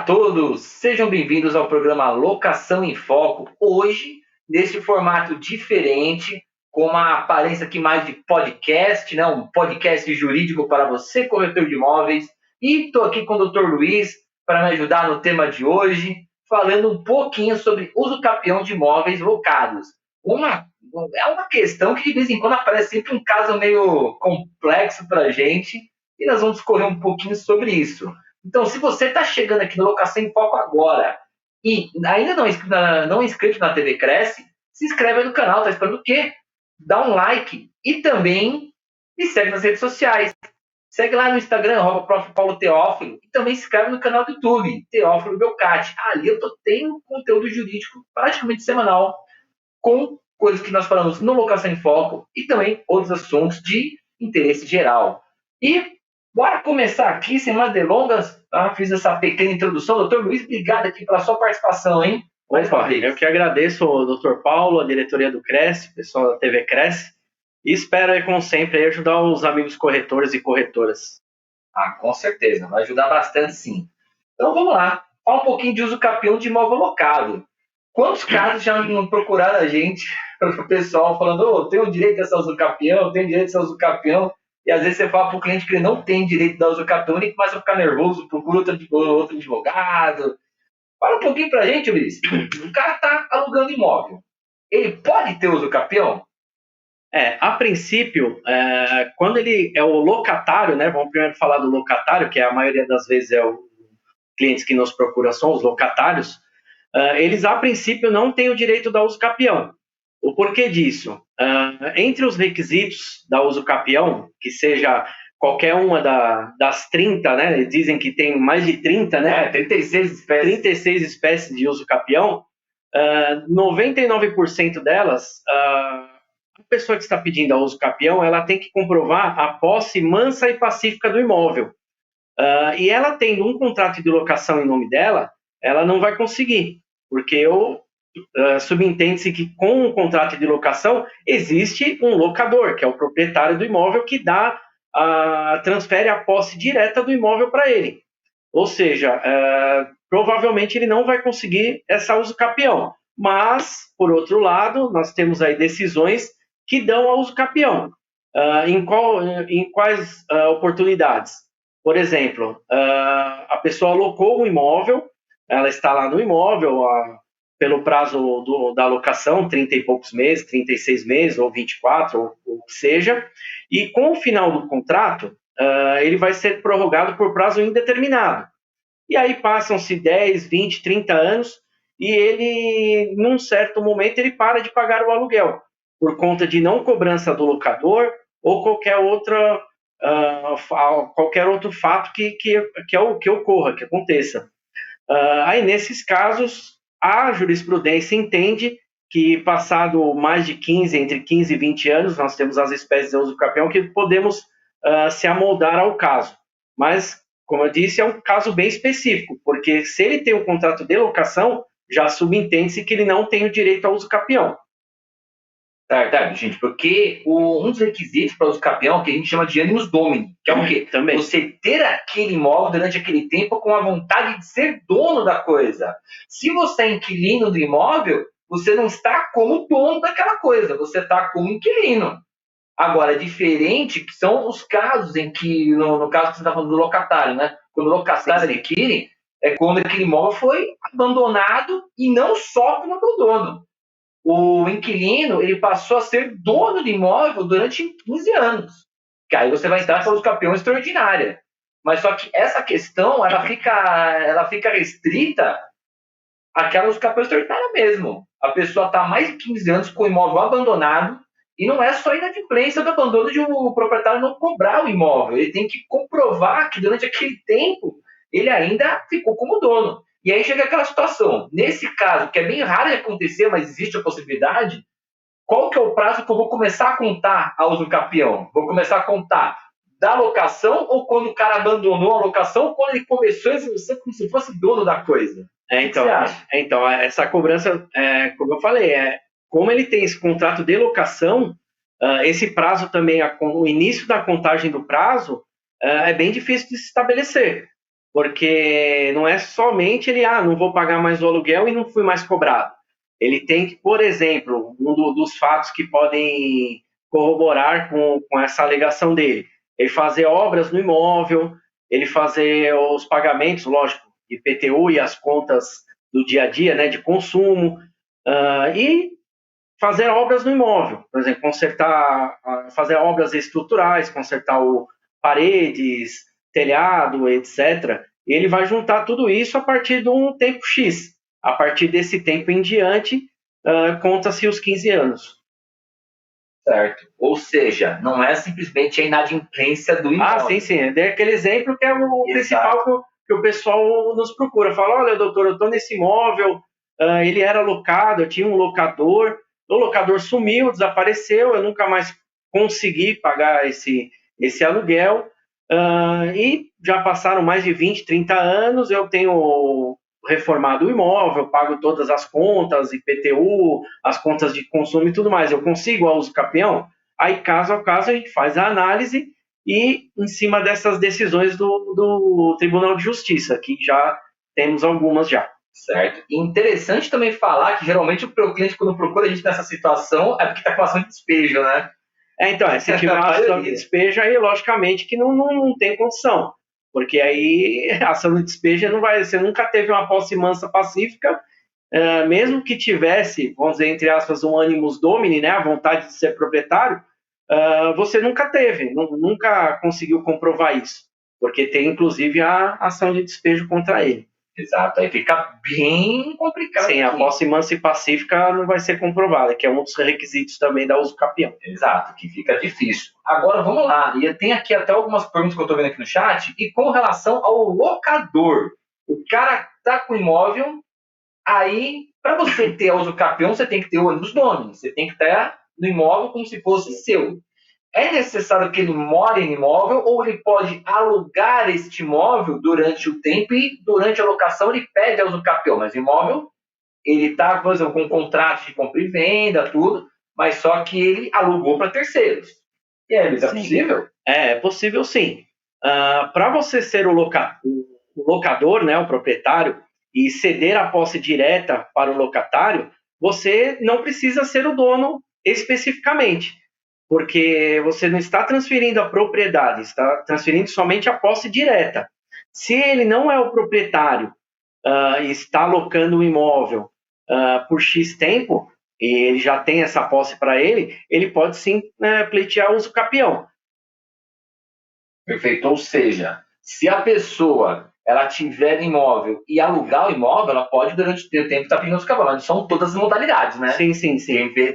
a todos, sejam bem-vindos ao programa Locação em Foco. Hoje, nesse formato diferente, com uma aparência aqui mais de podcast, né? Um podcast jurídico para você, corretor de imóveis. E estou aqui com o Dr. Luiz para me ajudar no tema de hoje, falando um pouquinho sobre uso capião de imóveis locados. É uma questão que de vez em quando aparece sempre um caso meio complexo para a gente, e nós vamos discorrer um pouquinho sobre isso. Então, se você está chegando aqui no Locação em Foco agora e ainda não é inscrito na TV Cresce, se inscreve aí no canal, tá esperando o quê? Dá um like e também me segue nas redes sociais. Segue lá no Instagram, @Prof. Paulo Teófilo, e também se inscreve no canal do YouTube, Teófilo Belcati. Ali eu tenho conteúdo jurídico praticamente semanal, com coisas que nós falamos no Locação em Foco e também outros assuntos de interesse geral. E bora começar aqui, sem mais delongas, tá? Fiz essa pequena introdução. Doutor Luiz, obrigado aqui pela sua participação, hein? Opa, eu que agradeço ao Dr. Paulo, a diretoria do Cresce, pessoal da TV Cresce, e espero, como sempre, ajudar os amigos corretores e corretoras. Com certeza, vai ajudar bastante, sim. Então vamos lá, fala um pouquinho de uso capião de imóvel locado. Quantos casos já não procuraram a gente, o pessoal falando, tenho direito a essa uso capião, tenho direito a essa uso capião, e às vezes você fala para o cliente que ele não tem direito da uso capião, ele começa a ficar nervoso, procura outro advogado. Fala um pouquinho para a gente, Luiz. O cara está alugando imóvel. Ele pode ter uso capião? A princípio, quando ele é o locatário, né? Vamos primeiro falar do locatário, que a maioria das vezes é o clientes que nos procuram são os locatários. Eles, a princípio, não têm o direito da uso capião. O porquê disso? Entre os requisitos da uso capião, que seja qualquer uma das 30, né? Eles dizem que tem mais de 30, né? 36 espécies de uso capião. 99% delas, a pessoa que está pedindo a uso capião, ela tem que comprovar a posse mansa e pacífica do imóvel. E ela tendo um contrato de locação em nome dela, ela não vai conseguir, porque subentende-se que com o contrato de locação existe um locador, que é o proprietário do imóvel, que transfere a posse direta do imóvel para ele. Ou seja, provavelmente ele não vai conseguir essa uso capião. Mas, por outro lado, nós temos aí decisões que dão a uso capião. Em quais oportunidades? Por exemplo, a pessoa alocou um imóvel, ela está lá no imóvel pelo prazo da locação, 30 e poucos meses, 36 meses, ou 24, ou o que seja, e com o final do contrato, ele vai ser prorrogado por prazo indeterminado. E aí passam-se 10, 20, 30 anos, e ele, num certo momento, ele para de pagar o aluguel, por conta de não cobrança do locador, ou qualquer outro fato que ocorra, que aconteça. Aí, nesses casos, a jurisprudência entende que, passado mais de entre 15 e 20 anos, nós temos as espécies de uso capião que podemos se amoldar ao caso. Mas, como eu disse, é um caso bem específico, porque se ele tem um contrato de locação, já subentende-se que ele não tem o direito ao uso capião. Tá, gente, porque um dos requisitos para uso capião que a gente chama de animus domini, que é o quê? Também. Você ter aquele imóvel durante aquele tempo com a vontade de ser dono da coisa. Se você é inquilino do imóvel, você não está como dono daquela coisa, você está como inquilino. Agora, diferente que são os casos em que, no caso que você está falando do locatário, né? Quando o locatário adquire, é quando aquele imóvel foi abandonado e não só pelo abandono. O inquilino, ele passou a ser dono do imóvel durante 15 anos. Que aí você vai entrar para os capião extraordinária. Mas só que essa questão, ela fica restrita àquela dos capião extraordinária mesmo. A pessoa está há mais de 15 anos com o imóvel abandonado, e não é só inadimplência do abandono de o proprietário não cobrar o imóvel. Ele tem que comprovar que durante aquele tempo ele ainda ficou como dono. E aí chega aquela situação. Nesse caso, que é bem raro de acontecer, mas existe a possibilidade, qual que é o prazo que eu vou começar a contar a uso capião? Vou começar a contar da locação, ou quando o cara abandonou a locação, ou quando ele começou a exercer como se fosse dono da coisa? Então, essa cobrança, como eu falei, como ele tem esse contrato de locação, esse prazo também, o início da contagem do prazo, é bem difícil de se estabelecer. porque não é somente ele, não vou pagar mais o aluguel e não fui mais cobrado. Ele tem que, por exemplo, dos fatos que podem corroborar com essa alegação dele, ele fazer obras no imóvel, ele fazer os pagamentos, lógico, IPTU e as contas do dia a dia, né, de consumo, e fazer obras no imóvel, por exemplo, fazer obras estruturais, consertar paredes, telhado, etc. E ele vai juntar tudo isso a partir de um tempo X. A partir desse tempo em diante, conta-se os 15 anos. Certo. Ou seja, não é simplesmente a inadimplência do imóvel. Sim. É aquele exemplo que é o principal que o pessoal nos procura. Fala, olha, doutor, eu estou nesse imóvel, ele era locado, eu tinha um locador, o locador sumiu, desapareceu, eu nunca mais consegui pagar esse aluguel, e já passaram mais de 20, 30 anos, eu tenho reformado o imóvel, pago todas as contas, IPTU, as contas de consumo e tudo mais, eu consigo a uso capião? Aí, caso a caso, a gente faz a análise e, em cima dessas decisões do Tribunal de Justiça, que já temos algumas já. Certo. E interessante também falar que, geralmente, o cliente, quando procura a gente nessa situação, é porque está com ação de despejo, né? Então, se tiver uma ação de despejo, aí, logicamente, que não tem condição. Porque aí, a ação de despejo você nunca teve uma posse mansa pacífica, mesmo que tivesse, vamos dizer, entre aspas, um animus domini, né, a vontade de ser proprietário, você nunca teve, nunca conseguiu comprovar isso. Porque tem, inclusive, a ação de despejo contra ele. Exato, aí fica bem complicado. Sim, a posse mansa e pacífica não vai ser comprovada, que é um dos requisitos também da uso capião. Exato, que fica difícil. Agora, vamos lá, e tem aqui até algumas perguntas que eu estou vendo aqui no chat, e com relação ao locador. O cara tá com o imóvel, aí, para você ter a uso capião, você tem que ter o ônibus domini, você tem que estar no imóvel como se fosse seu. É necessário que ele more em imóvel ou ele pode alugar este imóvel durante o tempo e durante a locação ele pede a uso capião, mas o imóvel ele está, por exemplo, com um contrato de compra e venda, tudo, mas só que ele alugou para terceiros. E aí, é possível? É possível sim. Para você ser o locador, né, o proprietário, e ceder a posse direta para o locatário, você não precisa ser o dono especificamente, porque você não está transferindo a propriedade, está transferindo somente a posse direta. Se ele não é o proprietário e está alocando o imóvel por X tempo, e ele já tem essa posse para ele pode sim pleitear uso capião. Perfeito. Ou seja, se a pessoa ela tiver imóvel e alugar o imóvel, ela pode, durante o tempo que está pedindo os cavalos. São todas as modalidades, né? Sim.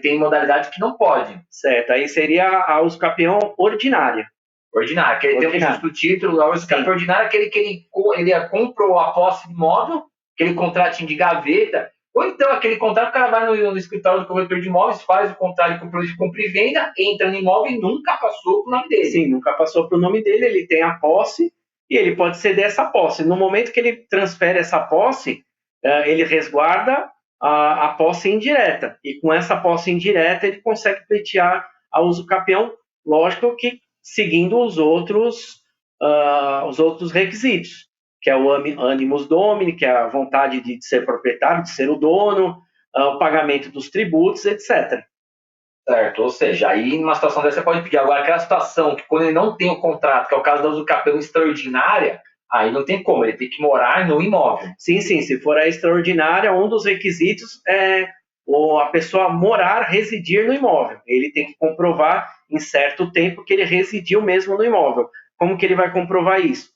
Tem modalidade que não pode. Certo, aí seria a uso capião ordinária. Ordinária, que ele tem um justo título, a uso capião ordinária, aquele que ele comprou a posse de imóvel, aquele contratinho de gaveta, ou então aquele contrato, o cara vai no escritório do corretor de imóveis, faz o contrato de compra e venda, entra no imóvel e nunca passou para o nome dele. Sim, nunca passou para o nome dele, ele tem a posse e ele pode ceder essa posse. No momento que ele transfere essa posse, ele resguarda a posse indireta. E com essa posse indireta, ele consegue pleitear a uso capião, lógico que seguindo os outros requisitos, que é o animus domini, que é a vontade de ser proprietário, de ser o dono, o pagamento dos tributos, etc. Certo, ou seja, aí numa situação dessa você pode pedir. Agora, aquela situação que quando ele não tem o contrato, que é o caso da uso capião extraordinária, aí não tem como, ele tem que morar no imóvel. Sim, se for a extraordinária, um dos requisitos é a pessoa morar, residir no imóvel. Ele tem que comprovar em certo tempo que ele residiu mesmo no imóvel. Como que ele vai comprovar isso?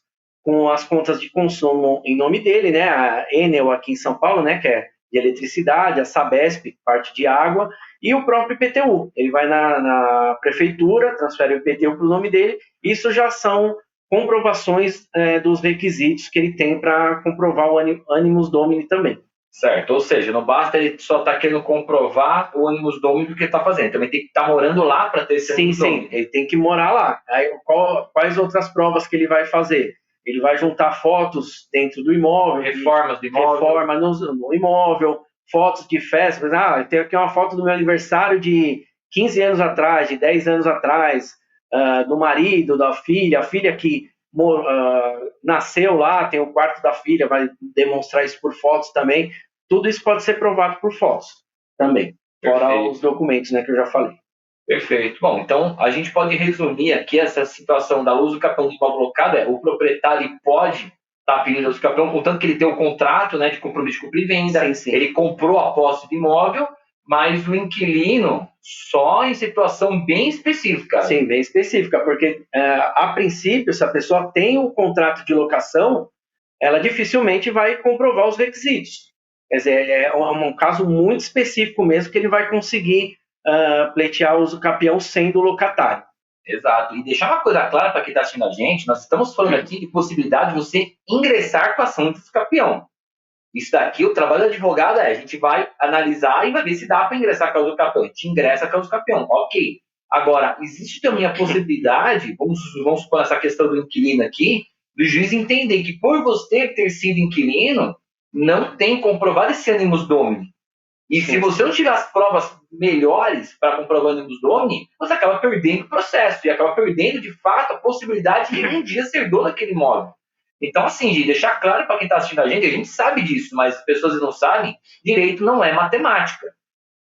Com as contas de consumo em nome dele, né? A Enel aqui em São Paulo, né? Que é de eletricidade, a Sabesp, parte de água, e o próprio IPTU. Ele vai na prefeitura, transfere o IPTU para o nome dele. Isso já são comprovações dos requisitos que ele tem para comprovar o animus domini também. Certo, ou seja, não basta ele só estar querendo comprovar o animus domini do que ele está fazendo, também tem que estar morando lá para ter esse animus domini. Sim, ele tem que morar lá. Aí, quais outras provas que ele vai fazer? Ele vai juntar fotos dentro do imóvel, reformas do imóvel, reforma no imóvel, fotos de festas. Eu tenho aqui uma foto do meu aniversário de 15 anos atrás, de 10 anos atrás, do marido, da filha, a filha que nasceu lá, tem o quarto da filha, vai demonstrar isso por fotos também. Tudo isso pode ser provado por fotos também, fora os documentos, né, que eu já falei. Perfeito. Bom, então a gente pode resumir aqui essa situação da uso do capão do imóvel locado, o proprietário pode estar pedindo uso do capão, contanto que ele tem o contrato, né, de compromisso de compra e venda, Sim, sim. ele comprou a posse do imóvel, mas o inquilino só em situação bem específica. Sim, bem específica, porque a princípio, se a pessoa tem o contrato de locação, ela dificilmente vai comprovar os requisitos. Quer dizer, é um caso muito específico mesmo que ele vai conseguir pleitear o uso capião sendo locatário. Exato. E deixar uma coisa clara para quem está assistindo a gente, nós estamos falando aqui de possibilidade de você ingressar com a ação de uso capião. Isso daqui, o trabalho do advogado a gente vai analisar e vai ver se dá para ingressar com a uso capião. A gente ingressa com a uso capião, ok. Agora, existe também a possibilidade, vamos supor essa questão do inquilino aqui, do juiz entender que por você ter sido inquilino, não tem comprovado esse animus domini. E se você não tiver as provas melhores para comprovar o animus domini, você acaba perdendo o processo e acaba perdendo, de fato, a possibilidade de um dia ser dono daquele imóvel. Então, assim, de deixar claro para quem está assistindo a gente sabe disso, mas as pessoas não sabem, direito não é matemática.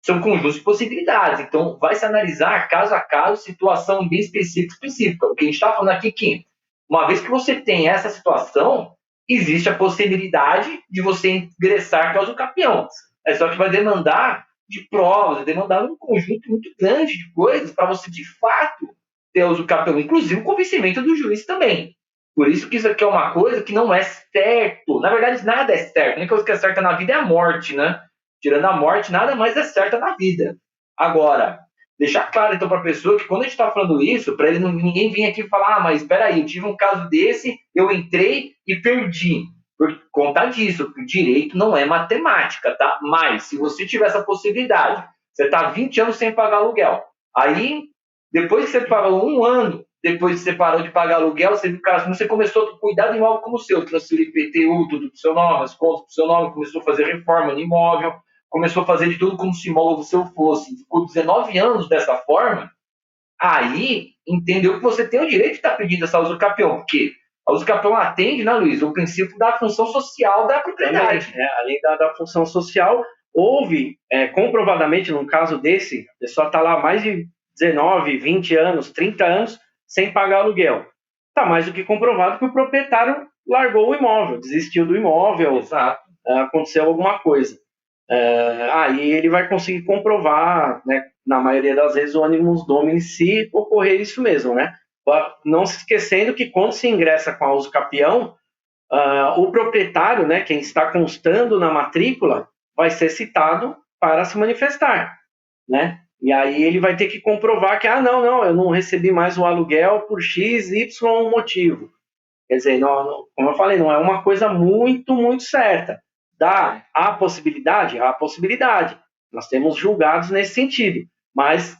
São conjuntos de possibilidades. Então, vai se analisar caso a caso, situação bem específica. O que a gente está falando aqui é que, uma vez que você tem essa situação, existe a possibilidade de você ingressar com o capião. É só que vai demandar de provas, vai demandar um conjunto muito grande de coisas para você, de fato, ter o uso capião, inclusive o convencimento do juiz também. Por isso que isso aqui é uma coisa que não é certo. Na verdade, nada é certo. A única coisa que é certa na vida é a morte, né? Tirando a morte, nada mais é certo na vida. Agora, deixar claro então para a pessoa que quando a gente está falando isso, para ele ninguém vir aqui falar, mas espera aí, eu tive um caso desse, eu entrei e perdi. Por conta disso, o direito não é matemática, tá? Mas, se você tiver essa possibilidade, você está 20 anos sem pagar aluguel. Aí, depois que você pagou um ano, depois que você parou de pagar aluguel, você começou a cuidar do imóvel como o seu, transferir IPTU, tudo pro seu nome, as contas pro seu nome, começou a fazer reforma no imóvel, começou a fazer de tudo como se imóvel seu fosse. Ficou 19 anos dessa forma, aí entendeu que você tem o direito de estar pedindo essa usucapião, porque a usucapião atende, né, Luiz, o princípio da função social da propriedade. Além da função social, houve, comprovadamente, num caso desse, a pessoa está lá há mais de 19, 20 anos, 30 anos, sem pagar aluguel. Está mais do que comprovado que o proprietário largou o imóvel, desistiu do imóvel, Exato. Aconteceu alguma coisa. Aí ele vai conseguir comprovar, né, na maioria das vezes, o animus domini, se ocorrer isso mesmo, né? Não se esquecendo que quando se ingressa com a uso capião, o proprietário, né, quem está constando na matrícula, vai ser citado para se manifestar, né? E aí ele vai ter que comprovar que, não, eu não recebi mais o aluguel por X, Y motivo. Quer dizer, como eu falei, não é uma coisa muito, muito certa. Dá a possibilidade? Há a possibilidade. Nós temos julgados nesse sentido. Mas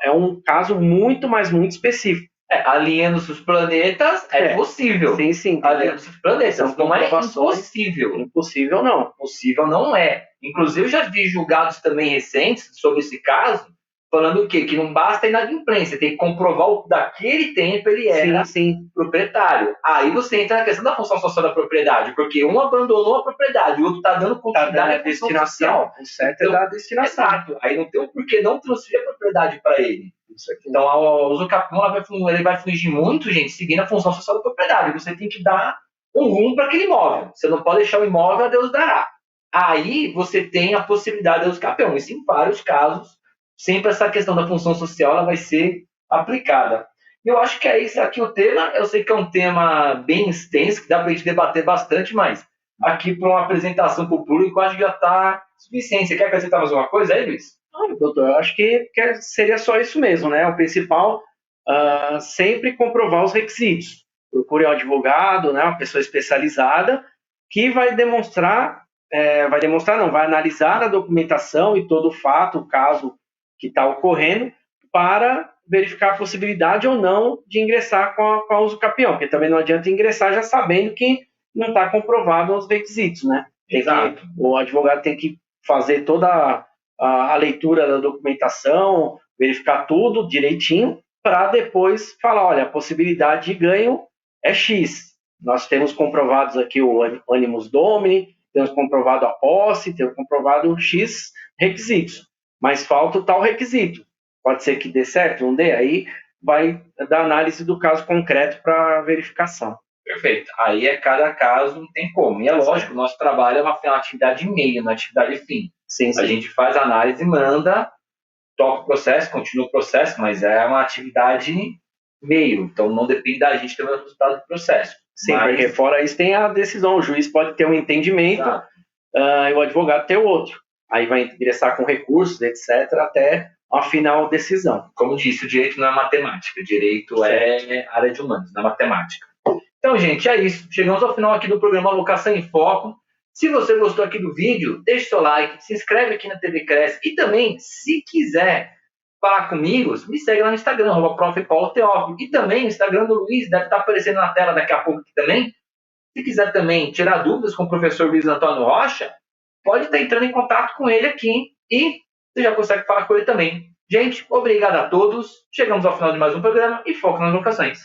é um caso muito, mas muito específico. Alinhando-se os planetas é possível. Sim. Alinhando-se os planetas. Não é impossível. Impossível não. Possível não é. Inclusive, eu já vi julgados também recentes sobre esse caso, falando o quê? Que não basta a inadimplência, tem que comprovar o daquele tempo ele era proprietário. Aí você entra na questão da função social da propriedade, porque um abandonou a propriedade, o outro está dando continuidade à destinação. O certo é da destinação. Exato. Aí não tem o porquê não transferir a propriedade para ele. Então, o usucapião ele vai fugir muito, gente, seguindo a função social da propriedade. Você tem que dar um rumo para aquele imóvel. Você não pode deixar o imóvel a Deus dará. Aí você tem a possibilidade do usucapião. Isso em vários casos, sempre essa questão da função social ela vai ser aplicada. Eu acho que é isso aqui o tema. Eu sei que é um tema bem extenso, que dá para a gente debater bastante, mas aqui para uma apresentação para o público, acho que já está suficiente. Você quer acrescentar mais alguma coisa aí, Luiz? Doutor, eu acho que seria só isso mesmo, né? O principal, sempre comprovar os requisitos. Procure um advogado, né? Uma pessoa especializada que vai demonstrar, vai analisar a documentação e todo o fato, o caso que está ocorrendo, para verificar a possibilidade ou não de ingressar com a usucapião, porque também não adianta ingressar já sabendo que não está comprovado os requisitos, né? Exato. O advogado tem que fazer toda a leitura da documentação, verificar tudo direitinho, para depois falar, olha, a possibilidade de ganho é X. Nós temos comprovados aqui o Animus Domini, temos comprovado a posse, temos comprovado X requisitos, mas falta o tal requisito. Pode ser que dê certo, não dê, aí vai dar análise do caso concreto para verificação. Perfeito. Aí é cada caso, não tem como. E é lógico, o nosso trabalho é uma atividade meio, uma atividade fim. Sim, sim. A gente faz a análise, manda, toca o processo, continua o processo, mas é uma atividade meio. Então não depende da gente ter o resultado do processo. Sim, porque fora isso tem a decisão. O juiz pode ter um entendimento e o advogado ter o outro. Aí vai ingressar com recursos, etc., até a final decisão. Como disse, o direito não é matemática. O direito é área de humanos, não é matemática. Então, gente, é isso. Chegamos ao final aqui do programa Locação em Foco. Se você gostou aqui do vídeo, deixe seu like, se inscreve aqui na TV Cresce e também, se quiser falar comigo, me segue lá no Instagram, @prof. Paulo Teófilo. E também o Instagram do Luiz deve estar aparecendo na tela daqui a pouco aqui também. Se quiser também tirar dúvidas com o professor Luiz Antônio Rocha, pode estar entrando em contato com ele aqui e você já consegue falar com ele também. Gente, obrigado a todos. Chegamos ao final de mais um programa e foco nas locações.